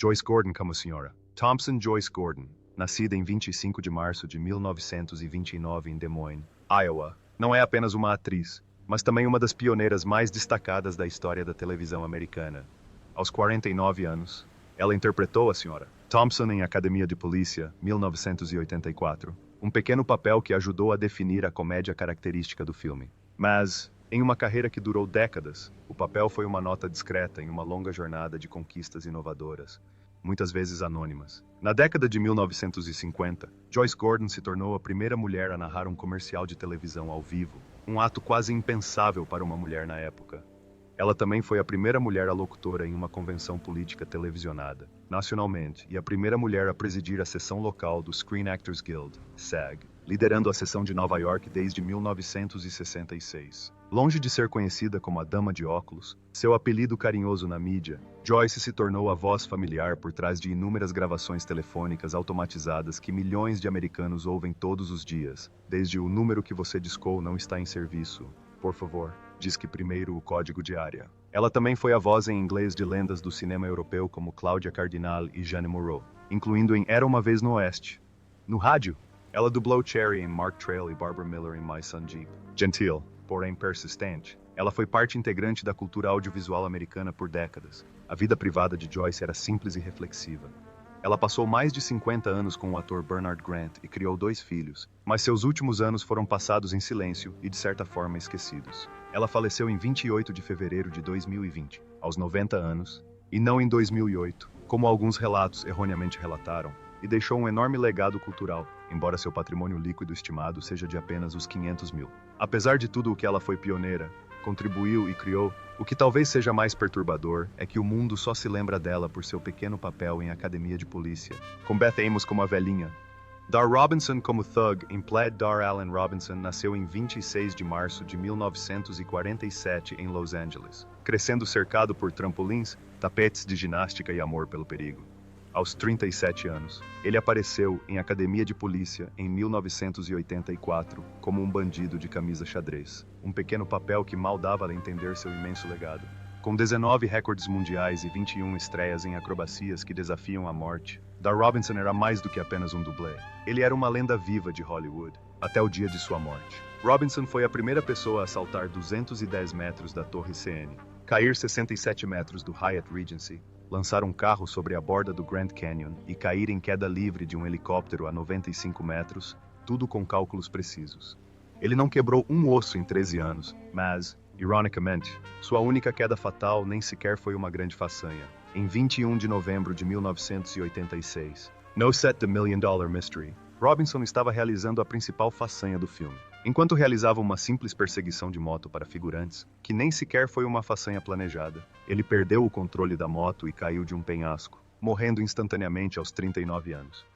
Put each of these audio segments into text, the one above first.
Joyce Gordon como senhora. Thompson Joyce Gordon, nascida em 25 de março de 1929 em Des Moines, Iowa, não é apenas uma atriz, mas também uma das pioneiras mais destacadas da história da televisão americana. Aos 49 anos, ela interpretou a senhora Thompson em Academia de Polícia, 1984, um pequeno papel que ajudou a definir a comédia característica do filme. Mas, em uma carreira que durou décadas, o papel foi uma nota discreta em uma longa jornada de conquistas inovadoras, muitas vezes anônimas. Na década de 1950, Joyce Gordon se tornou a primeira mulher a narrar um comercial de televisão ao vivo, um ato quase impensável para uma mulher na época. Ela também foi a primeira mulher alocutora em uma convenção política televisionada, nacionalmente, e a primeira mulher a presidir a seção local do Screen Actors Guild, SAG, liderando a seção de Nova York desde 1966. Longe de ser conhecida como a Dama de Óculos, seu apelido carinhoso na mídia, Joyce se tornou a voz familiar por trás de inúmeras gravações telefônicas automatizadas que milhões de americanos ouvem todos os dias, desde o número que você discou não está em serviço. Por favor, disque primeiro o código de área. Ela também foi a voz em inglês de lendas do cinema europeu como Cláudia Cardinal e Jeanne Moreau, incluindo em Era uma Vez no Oeste. No rádio, ela dublou Cherry em Mark Trail e Barbara Miller em My Son Jeep. Gentil, porém persistente, ela foi parte integrante da cultura audiovisual americana por décadas. A vida privada de Joyce era simples e reflexiva. Ela passou mais de 50 anos com o ator Bernard Grant e criou 2 filhos, mas seus últimos anos foram passados em silêncio e de certa forma esquecidos. Ela faleceu em 28 de fevereiro de 2020, aos 90 anos, e não em 2008, como alguns relatos erroneamente relataram, e deixou um enorme legado cultural, embora seu patrimônio líquido estimado seja de apenas os 500 mil. Apesar de tudo o que ela foi pioneira, contribuiu e criou, o que talvez seja mais perturbador é que o mundo só se lembra dela por seu pequeno papel em Academia de Polícia, com Beth Amos como a velhinha. Dar Robinson como Thug em Plaid. Dar Allen Robinson nasceu em 26 de março de 1947 em Los Angeles, crescendo cercado por trampolins, tapetes de ginástica e amor pelo perigo. Aos 37 anos, ele apareceu em Academia de Polícia em 1984 como um bandido de camisa xadrez, um pequeno papel que mal dava a entender seu imenso legado. Com 19 recordes mundiais e 21 estreias em acrobacias que desafiam a morte, Dar Robinson era mais do que apenas um dublê. Ele era uma lenda viva de Hollywood, até o dia de sua morte. Robinson foi a primeira pessoa a saltar 210 metros da Torre CN, cair 67 metros do Hyatt Regency, lançar um carro sobre a borda do Grand Canyon e cair em queda livre de um helicóptero a 95 metros, tudo com cálculos precisos. Ele não quebrou um osso em 13 anos, mas, ironicamente, sua única queda fatal nem sequer foi uma grande façanha. Em 21 de novembro de 1986, no set The Million Dollar Mystery, Robinson estava realizando a principal façanha do filme. Enquanto realizava uma simples perseguição de moto para figurantes, que nem sequer foi uma façanha planejada, ele perdeu o controle da moto e caiu de um penhasco, morrendo instantaneamente aos 39 anos.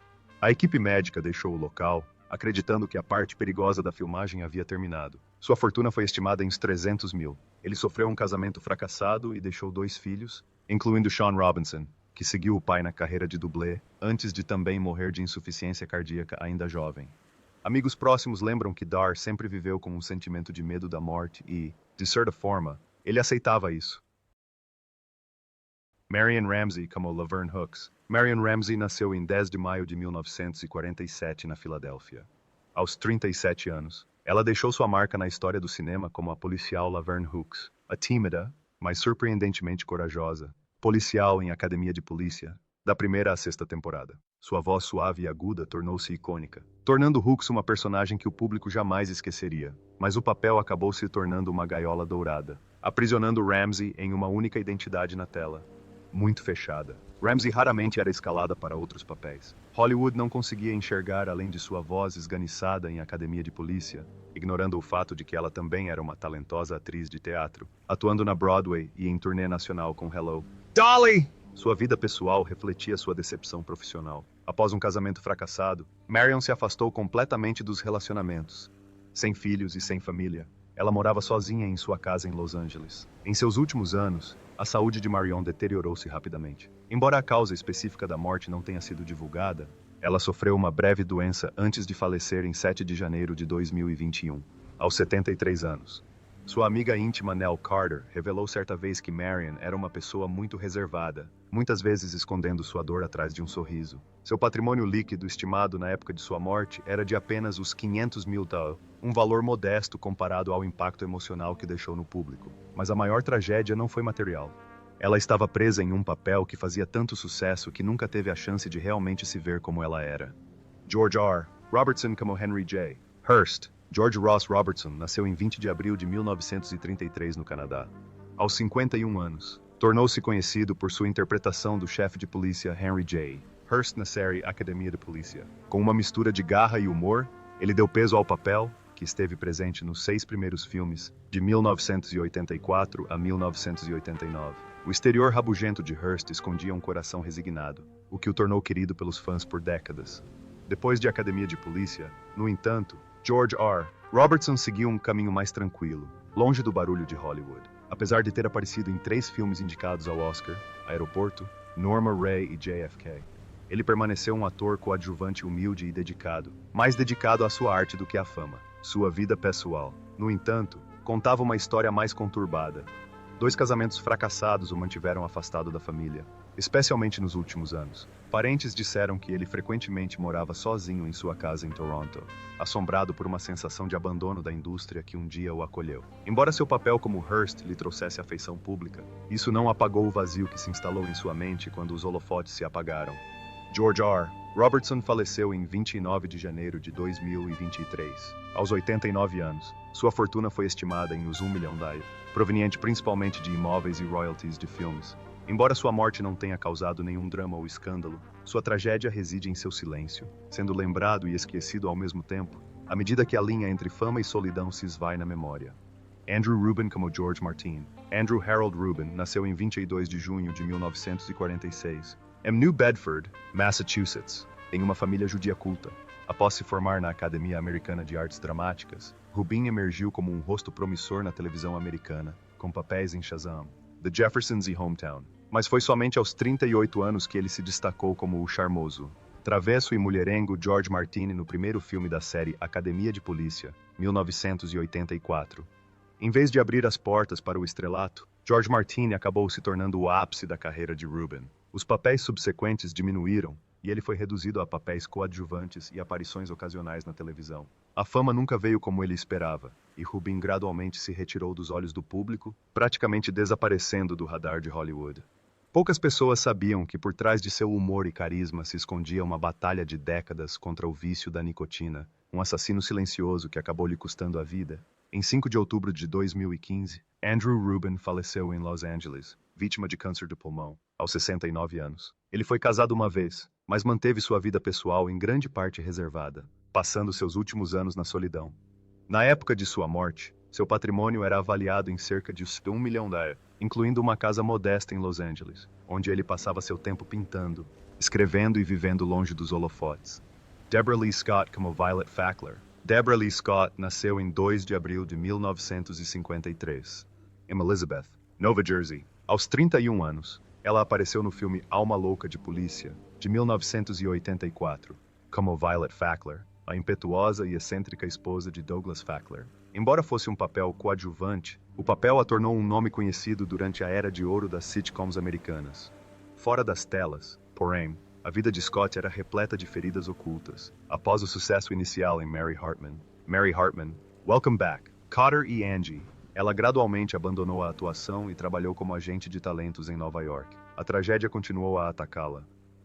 A equipe médica deixou o local, acreditando que a parte perigosa da filmagem havia terminado. Sua fortuna foi estimada em uns 300 mil. Ele sofreu um casamento fracassado e deixou 2 filhos, incluindo Sean Robinson, que seguiu o pai na carreira de dublê, antes de também morrer de insuficiência cardíaca ainda jovem. Amigos próximos lembram que Dar sempre viveu com um sentimento de medo da morte e, de certa forma, ele aceitava isso. Marion Ramsey como Laverne Hooks. Marion Ramsey nasceu em 10 de maio de 1947 na Filadélfia. Aos 37 anos, ela deixou sua marca na história do cinema como a policial Laverne Hooks, a tímida, mas surpreendentemente corajosa, policial em Academia de Polícia, da primeira à 6ª temporada. Sua voz suave e aguda tornou-se icônica, tornando Hooks uma personagem que o público jamais esqueceria. Mas o papel acabou se tornando uma gaiola dourada, aprisionando Ramsey em uma única identidade na tela, muito fechada. Ramsey raramente era escalada para outros papéis. Hollywood não conseguia enxergar além de sua voz esganiçada em Academia de Polícia, ignorando o fato de que ela também era uma talentosa atriz de teatro, atuando na Broadway e em turnê nacional com Hello, Dolly! Sua vida pessoal refletia sua decepção profissional. Após um casamento fracassado, Marion se afastou completamente dos relacionamentos. Sem filhos e sem família, ela morava sozinha em sua casa em Los Angeles. Em seus últimos anos, a saúde de Marion deteriorou-se rapidamente. Embora a causa específica da morte não tenha sido divulgada, ela sofreu uma breve doença antes de falecer em 7 de janeiro de 2021, aos 73 anos. Sua amiga íntima Nell Carter revelou certa vez que Marion era uma pessoa muito reservada, muitas vezes escondendo sua dor atrás de um sorriso. Seu patrimônio líquido estimado na época de sua morte era de apenas os 500 mil dólares, um valor modesto comparado ao impacto emocional que deixou no público. Mas a maior tragédia não foi material. Ela estava presa em um papel que fazia tanto sucesso que nunca teve a chance de realmente se ver como ela era. George R. Robertson como Henry J. Hearst. George Ross Robertson nasceu em 20 de abril de 1933 no Canadá. Aos 51 anos, tornou-se conhecido por sua interpretação do chefe de polícia Henry J. Hearst na série Academia de Polícia. Com uma mistura de garra e humor, ele deu peso ao papel, que esteve presente nos 6 primeiros filmes, de 1984 a 1989. O exterior rabugento de Hearst escondia um coração resignado, o que o tornou querido pelos fãs por décadas. Depois de Academia de Polícia, no entanto, George R. Robertson seguiu um caminho mais tranquilo, longe do barulho de Hollywood. Apesar de ter aparecido em 3 filmes indicados ao Oscar, Aeroporto, Norma Ray e JFK, ele permaneceu um ator coadjuvante humilde e dedicado, mais dedicado à sua arte do que à fama. Sua vida pessoal, no entanto, contava uma história mais conturbada. 2 casamentos fracassados o mantiveram afastado da família, especialmente nos últimos anos. Parentes disseram que ele frequentemente morava sozinho em sua casa em Toronto, assombrado por uma sensação de abandono da indústria que um dia o acolheu. Embora seu papel como Hearst lhe trouxesse afeição pública, isso não apagou o vazio que se instalou em sua mente quando os holofotes se apagaram. George R. Robertson faleceu em 29 de janeiro de 2023, aos 89 anos. Sua fortuna foi estimada em uns $1 milhão, proveniente principalmente de imóveis e royalties de filmes. Embora sua morte não tenha causado nenhum drama ou escândalo, sua tragédia reside em seu silêncio, sendo lembrado e esquecido ao mesmo tempo, à medida que a linha entre fama e solidão se esvai na memória. Andrew Rubin como George Martin. Andrew Harold Rubin nasceu em 22 de junho de 1946, em New Bedford, Massachusetts, em uma família judia culta. Após se formar na Academia Americana de Artes Dramáticas, Rubin emergiu como um rosto promissor na televisão americana, com papéis em Shazam, The Jeffersons e Hometown. Mas foi somente aos 38 anos que ele se destacou como o charmoso, travesso e mulherengo George Martin no primeiro filme da série Academia de Polícia, 1984. Em vez de abrir as portas para o estrelato, George Martin acabou se tornando o ápice da carreira de Rubin. Os papéis subsequentes diminuíram, e ele foi reduzido a papéis coadjuvantes e aparições ocasionais na televisão. A fama nunca veio como ele esperava, e Rubin gradualmente se retirou dos olhos do público, praticamente desaparecendo do radar de Hollywood. Poucas pessoas sabiam que por trás de seu humor e carisma se escondia uma batalha de décadas contra o vício da nicotina, um assassino silencioso que acabou lhe custando a vida. Em 5 de outubro de 2015, Andrew Rubin faleceu em Los Angeles, vítima de câncer de pulmão, aos 69 anos. Ele foi casado uma vez, mas manteve sua vida pessoal em grande parte reservada, passando seus últimos anos na solidão. Na época de sua morte, seu patrimônio era avaliado em cerca de $1 milhão, incluindo uma casa modesta em Los Angeles, onde ele passava seu tempo pintando, escrevendo e vivendo longe dos holofotes. Deborah Lee Scott como Violet Fackler. Deborah Lee Scott nasceu em 2 de abril de 1953, em Elizabeth, Nova Jersey. Aos 31 anos, ela apareceu no filme Alma Louca de Polícia, de 1984, como Violet Fackler, a impetuosa e excêntrica esposa de Douglas Fackler. Embora fosse um papel coadjuvante, o papel a tornou um nome conhecido durante a era de ouro das sitcoms americanas. Fora das telas, porém, a vida de Scott era repleta de feridas ocultas. Após o sucesso inicial em Mary Hartman, Welcome Back, Cotter e Angie, ela gradualmente abandonou a atuação e trabalhou como agente de talentos em Nova York. A tragédia continuou a atacá-la.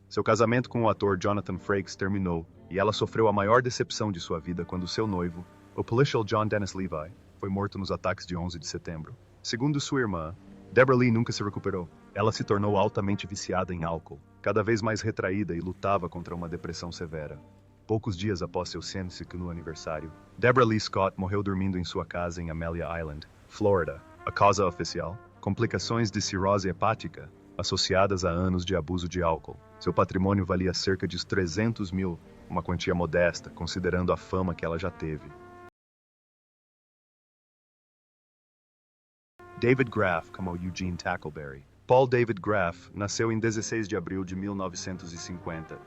Seu casamento com o ator Jonathan Frakes terminou, e ela sofreu a maior decepção de sua vida quando seu noivo, o policial John Dennis Levi, foi morto nos ataques de 11 de setembro. Segundo sua irmã, Deborah Lee nunca se recuperou. Ela se tornou altamente viciada em álcool, cada vez mais retraída e lutava contra uma depressão severa. Poucos dias após seu 102º aniversário, Deborah Lee Scott morreu dormindo em sua casa em Amelia Island, Flórida. A causa oficial? Complicações de cirrose hepática, associadas a anos de abuso de álcool. Seu patrimônio valia cerca de 300 mil, uma quantia modesta, considerando a fama que ela já teve. David Graff como Eugene Tackleberry. Paul David Graff nasceu em 16 de abril de 1950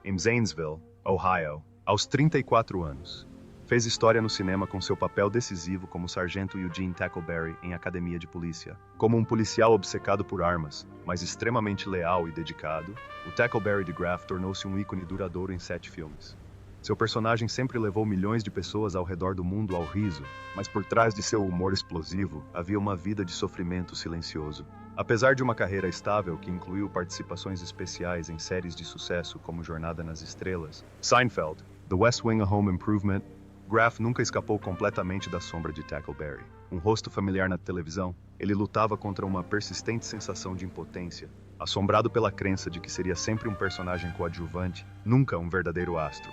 em Zanesville, Ohio, aos 34 anos. Fez história no cinema com seu papel decisivo como Sargento Eugene Tackleberry em Academia de Polícia. Como um policial obcecado por armas, mas extremamente leal e dedicado, o Tackleberry de Graff tornou-se um ícone duradouro em 7 filmes. Seu personagem sempre levou milhões de pessoas ao redor do mundo ao riso, mas por trás de seu humor explosivo havia uma vida de sofrimento silencioso. Apesar de uma carreira estável que incluiu participações especiais em séries de sucesso como Jornada nas Estrelas, Seinfeld, The West Wing: A Home Improvement, Graff nunca escapou completamente da sombra de Tackleberry. Um rosto familiar na televisão, ele lutava contra uma persistente sensação de impotência, assombrado pela crença de que seria sempre um personagem coadjuvante, nunca um verdadeiro astro.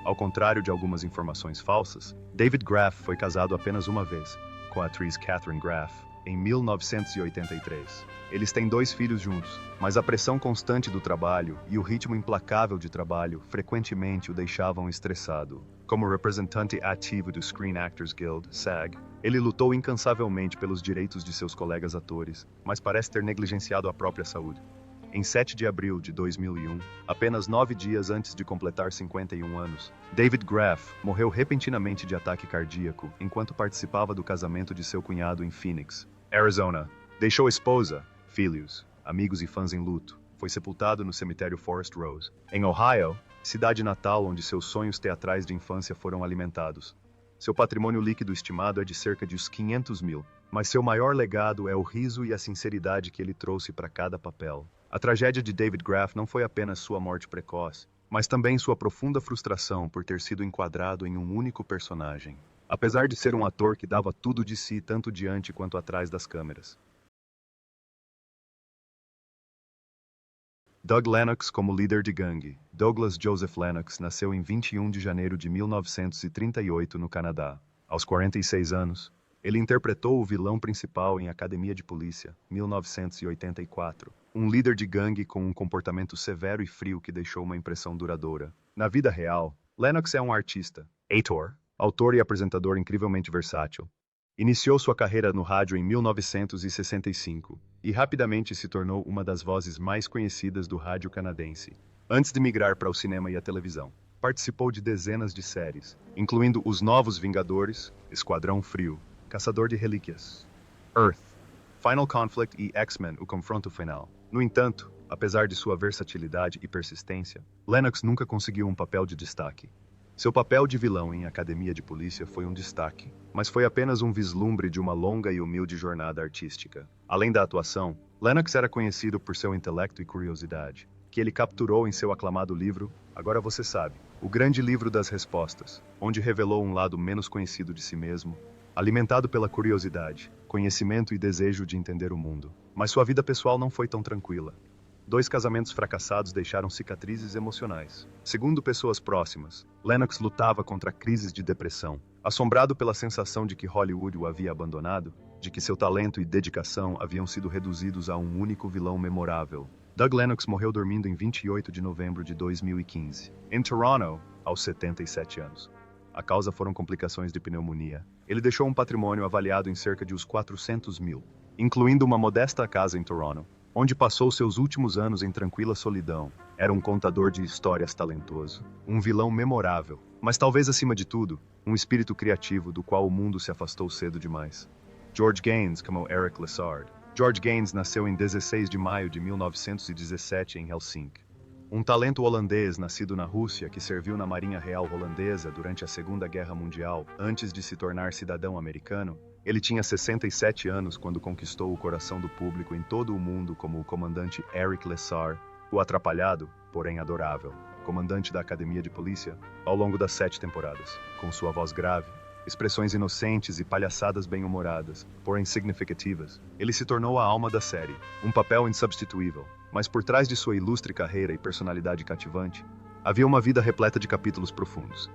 Ao contrário de algumas informações falsas, David Graff foi casado apenas uma vez, com a atriz Catherine Graff, em 1983. Eles têm 2 filhos juntos, mas a pressão constante do trabalho e o ritmo implacável de trabalho frequentemente o deixavam estressado. Como representante ativo do Screen Actors Guild, SAG, ele lutou incansavelmente pelos direitos de seus colegas atores, mas parece ter negligenciado a própria saúde. Em 7 de abril de 2001, apenas 9 dias antes de completar 51 anos, David Graff morreu repentinamente de ataque cardíaco enquanto participava do casamento de seu cunhado em Phoenix, Arizona. Deixou esposa, filhos, amigos e fãs em luto. Foi sepultado no cemitério Forest Rose, em Ohio, cidade natal onde seus sonhos teatrais de infância foram alimentados. Seu patrimônio líquido estimado é de cerca de 500 mil, mas seu maior legado é o riso e a sinceridade que ele trouxe para cada papel. A tragédia de David Graff não foi apenas sua morte precoce, mas também sua profunda frustração por ter sido enquadrado em um único personagem. Apesar de ser um ator que dava tudo de si tanto diante quanto atrás das câmeras. Doug Lennox como líder de gangue. Douglas Joseph Lennox nasceu em 21 de janeiro de 1938 no Canadá. Aos 46 anos, ele interpretou o vilão principal em Academia de Polícia, 1984. Um líder de gangue com um comportamento severo e frio que deixou uma impressão duradoura. Na vida real, Lennox é um artista, autor e apresentador incrivelmente versátil. Iniciou sua carreira no rádio em 1965 e rapidamente se tornou uma das vozes mais conhecidas do rádio canadense. Antes de migrar para o cinema e a televisão, participou de dezenas de séries, incluindo Os Novos Vingadores, Esquadrão Frio, Caçador de Relíquias, Earth, Final Conflict e X-Men: O Confronto Final. No entanto, apesar de sua versatilidade e persistência, Lennox nunca conseguiu um papel de destaque. Seu papel de vilão em Academia de Polícia foi um destaque, mas foi apenas um vislumbre de uma longa e humilde jornada artística. Além da atuação, Lennox era conhecido por seu intelecto e curiosidade, que ele capturou em seu aclamado livro Agora Você Sabe, o grande livro das respostas, onde revelou um lado menos conhecido de si mesmo, alimentado pela curiosidade, conhecimento e desejo de entender o mundo. Mas sua vida pessoal não foi tão tranquila. 2 casamentos fracassados deixaram cicatrizes emocionais. Segundo pessoas próximas, Lennox lutava contra crises de depressão, assombrado pela sensação de que Hollywood o havia abandonado, de que seu talento e dedicação haviam sido reduzidos a um único vilão memorável. Doug Lennox morreu dormindo em 28 de novembro de 2015, em Toronto, aos 77 anos. A causa foram complicações de pneumonia. Ele deixou um patrimônio avaliado em cerca de uns 400 mil, incluindo uma modesta casa em Toronto, onde passou seus últimos anos em tranquila solidão. Era um contador de histórias talentoso, um vilão memorável, mas talvez acima de tudo, um espírito criativo do qual o mundo se afastou cedo demais. George Gaines como Eric Lessard. George Gaines nasceu em 16 de maio de 1917 em Helsinki. Um talento holandês nascido na Rússia que serviu na Marinha Real Holandesa durante a Segunda Guerra Mundial antes de se tornar cidadão americano, ele tinha 67 anos quando conquistou o coração do público em todo o mundo como o comandante Eric Lessard, o atrapalhado, porém adorável, comandante da Academia de Polícia, ao longo das 7 temporadas. Com sua voz grave, expressões inocentes e palhaçadas bem-humoradas, porém significativas, ele se tornou a alma da série, um papel insubstituível. Mas por trás de sua ilustre carreira e personalidade cativante, havia uma vida repleta de capítulos profundos.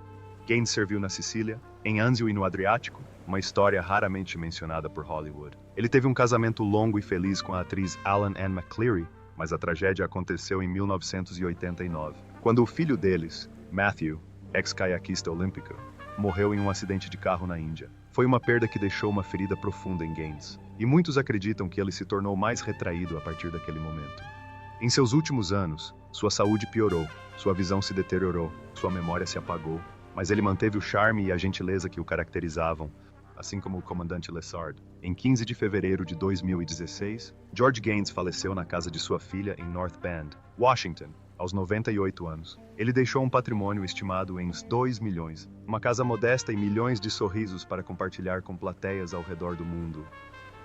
Gaines serviu na Sicília, em Anzio e no Adriático, uma história raramente mencionada por Hollywood. Ele teve um casamento longo e feliz com a atriz Alan Ann McCleary, mas a tragédia aconteceu em 1989, quando o filho deles, Matthew, ex-caiaquista olímpico, morreu em um acidente de carro na Índia. Foi uma perda que deixou uma ferida profunda em Gaines, e muitos acreditam que ele se tornou mais retraído a partir daquele momento. Em seus últimos anos, sua saúde piorou, sua visão se deteriorou, sua memória se apagou, mas ele manteve o charme e a gentileza que o caracterizavam, assim como o comandante Lessard. Em 15 de fevereiro de 2016, George Gaines faleceu na casa de sua filha em North Bend, Washington, aos 98 anos. Ele deixou um patrimônio estimado em 2 milhões, uma casa modesta e milhões de sorrisos para compartilhar com plateias ao redor do mundo.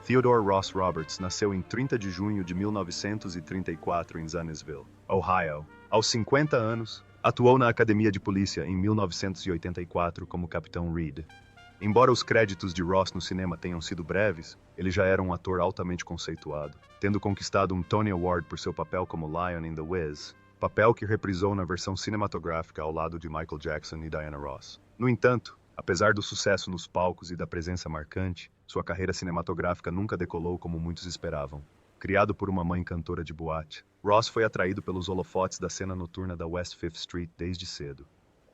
Theodore Ross Roberts nasceu em 30 de junho de 1934 em Zanesville, Ohio. Aos 50 anos, atuou na Academia de Polícia em 1984 como Capitão Reed. Embora os créditos de Ross no cinema tenham sido breves, ele já era um ator altamente conceituado, tendo conquistado um Tony Award por seu papel como Lion in The Wiz, papel que reprisou na versão cinematográfica ao lado de Michael Jackson e Diana Ross. No entanto, apesar do sucesso nos palcos e da presença marcante, sua carreira cinematográfica nunca decolou como muitos esperavam. Criado por uma mãe cantora de boate, Ross foi atraído pelos holofotes da cena noturna da West Fifth Street desde cedo.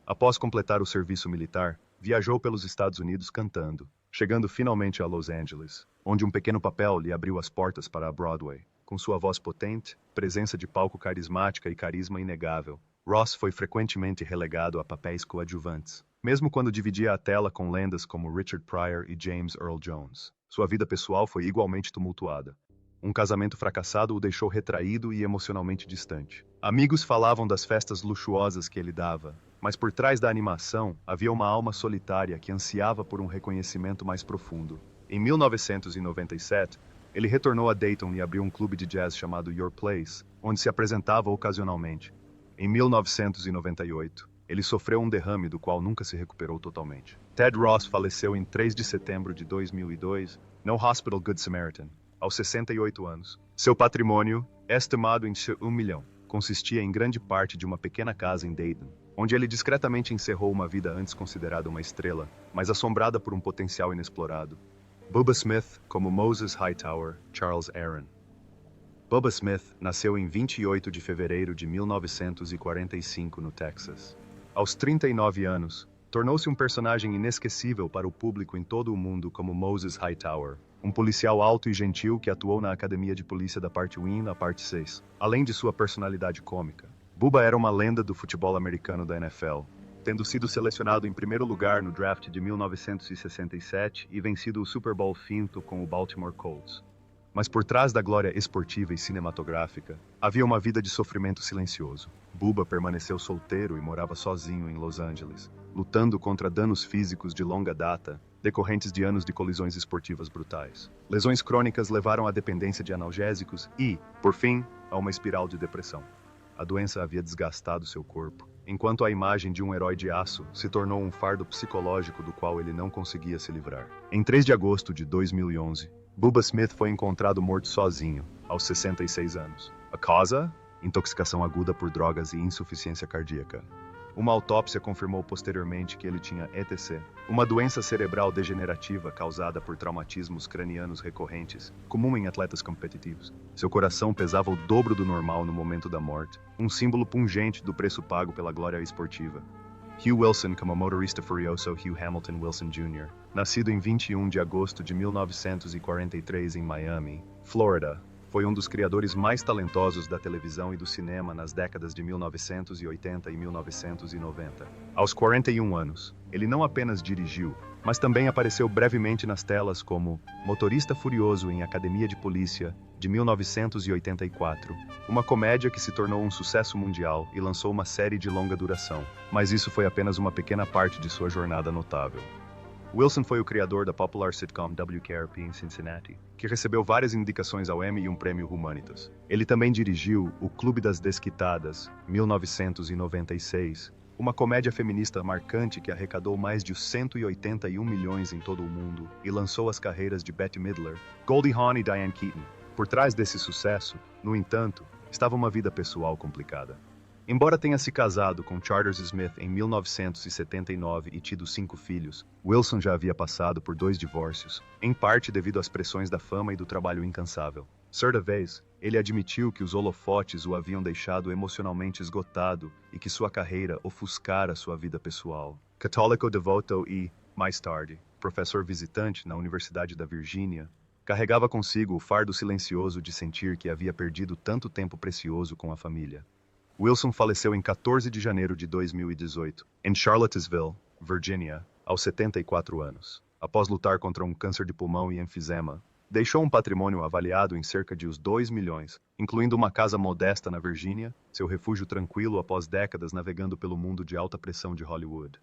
Após completar o serviço militar, viajou pelos Estados Unidos cantando, chegando finalmente a Los Angeles, onde um pequeno papel lhe abriu as portas para a Broadway. Com sua voz potente, presença de palco carismática e carisma inegável, Ross foi frequentemente relegado a papéis coadjuvantes, mesmo quando dividia a tela com lendas como Richard Pryor e James Earl Jones. Sua vida pessoal foi igualmente tumultuada. Um casamento fracassado o deixou retraído e emocionalmente distante. Amigos falavam das festas luxuosas que ele dava, mas por trás da animação havia uma alma solitária que ansiava por um reconhecimento mais profundo. Em 1997, ele retornou a Dayton e abriu um clube de jazz chamado Your Place, onde se apresentava ocasionalmente. Em 1998, ele sofreu um derrame do qual nunca se recuperou totalmente. Ted Ross faleceu em 3 de setembro de 2002, no Hospital Good Samaritan, aos 68 anos. Seu patrimônio, estimado em $1 milhão, consistia em grande parte de uma pequena casa em Dayton, onde ele discretamente encerrou uma vida antes considerada uma estrela, mas assombrada por um potencial inexplorado. Bubba Smith, como Moses Hightower, Charles Aaron. Bubba Smith nasceu em 28 de fevereiro de 1945 no Texas. Aos 39 anos, tornou-se um personagem inesquecível para o público em todo o mundo como Moses Hightower, um policial alto e gentil que atuou na Academia de Polícia da Parte 1 e na Parte 6. Além de sua personalidade cômica, Bubba era uma lenda do futebol americano da NFL, tendo sido selecionado em primeiro lugar no draft de 1967 e vencido o Super Bowl V com o Baltimore Colts. Mas por trás da glória esportiva e cinematográfica, havia uma vida de sofrimento silencioso. Bubba permaneceu solteiro e morava sozinho em Los Angeles, lutando contra danos físicos de longa data, decorrentes de anos de colisões esportivas brutais. Lesões crônicas levaram à dependência de analgésicos e, por fim, a uma espiral de depressão. A doença havia desgastado seu corpo, enquanto a imagem de um herói de aço se tornou um fardo psicológico do qual ele não conseguia se livrar. Em 3 de agosto de 2011, Bubba Smith foi encontrado morto sozinho, aos 66 anos. A causa? Intoxicação aguda por drogas e insuficiência cardíaca. Uma autópsia confirmou posteriormente que ele tinha ETC, uma doença cerebral degenerativa causada por traumatismos cranianos recorrentes, comum em atletas competitivos. Seu coração pesava o dobro do normal no momento da morte, um símbolo pungente do preço pago pela glória esportiva. Hugh Wilson, como motorista furioso Hugh Hamilton Wilson Jr., nascido em 21 de agosto de 1943 em Miami, Flórida, foi um dos criadores mais talentosos da televisão e do cinema nas décadas de 1980 e 1990. Aos 41 anos, ele não apenas dirigiu, mas também apareceu brevemente nas telas como Motorista Furioso em Academia de Polícia, de 1984, uma comédia que se tornou um sucesso mundial e lançou uma série de longa duração, mas isso foi apenas uma pequena parte de sua jornada notável. Wilson foi o criador da popular sitcom WKRP em Cincinnati, que recebeu várias indicações ao Emmy e um prêmio Humanitas. Ele também dirigiu O Clube das Desquitadas, 1996, uma comédia feminista marcante que arrecadou mais de 181 milhões em todo o mundo e lançou as carreiras de Bette Midler, Goldie Hawn e Diane Keaton. Por trás desse sucesso, no entanto, estava uma vida pessoal complicada. Embora tenha se casado com Charters Smith em 1979 e tido 5 filhos, Wilson já havia passado por 2 divórcios, em parte devido às pressões da fama e do trabalho incansável. Certa vez, ele admitiu que os holofotes o haviam deixado emocionalmente esgotado e que sua carreira ofuscara sua vida pessoal. Católico devoto e, mais tarde, professor visitante na Universidade da Virgínia, carregava consigo o fardo silencioso de sentir que havia perdido tanto tempo precioso com a família. Wilson faleceu em 14 de janeiro de 2018, em Charlottesville, Virginia, aos 74 anos. Após lutar contra um câncer de pulmão e enfisema, deixou um patrimônio avaliado em cerca de os 2 milhões, incluindo uma casa modesta na Virgínia, seu refúgio tranquilo após décadas navegando pelo mundo de alta pressão de Hollywood.